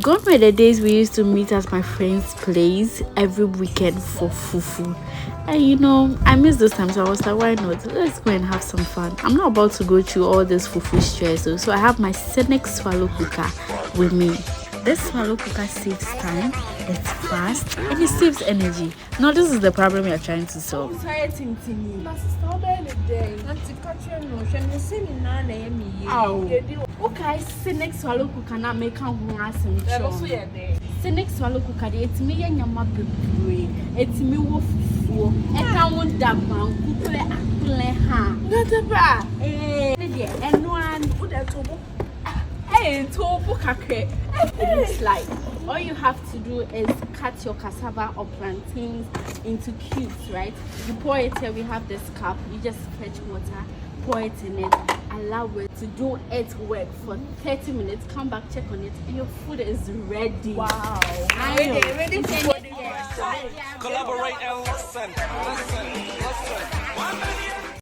Gone were the days we used to meet at my friend's place every weekend for fufu. And I miss those times. So I was like, why not? Let's go and have some fun. I'm not about to go through all this fufu stress. So I have my Syinix swallow cooker with me. This swallow cooker saves time, it's fast, and it saves energy. Now, this is the problem you're trying to solve. Okay, Syinix swallow cooker na make am ho asem chon. Syinix swallow cooker dey etimi ye nyama bebre, etimi wo fufuo, e kan wo da banku ple akple ha. Ngataba. Ne dey eno an wo da tobo. Tobo kakre. It's like all you have to do is cut your cassava or plantains into cubes, right? You pour it here, we have this cup, you just fetch water, pour it in it, allow it to do its work for 30 minutes, come back, check on it, and your food is ready. Wow. Ready for the collaborate and listen.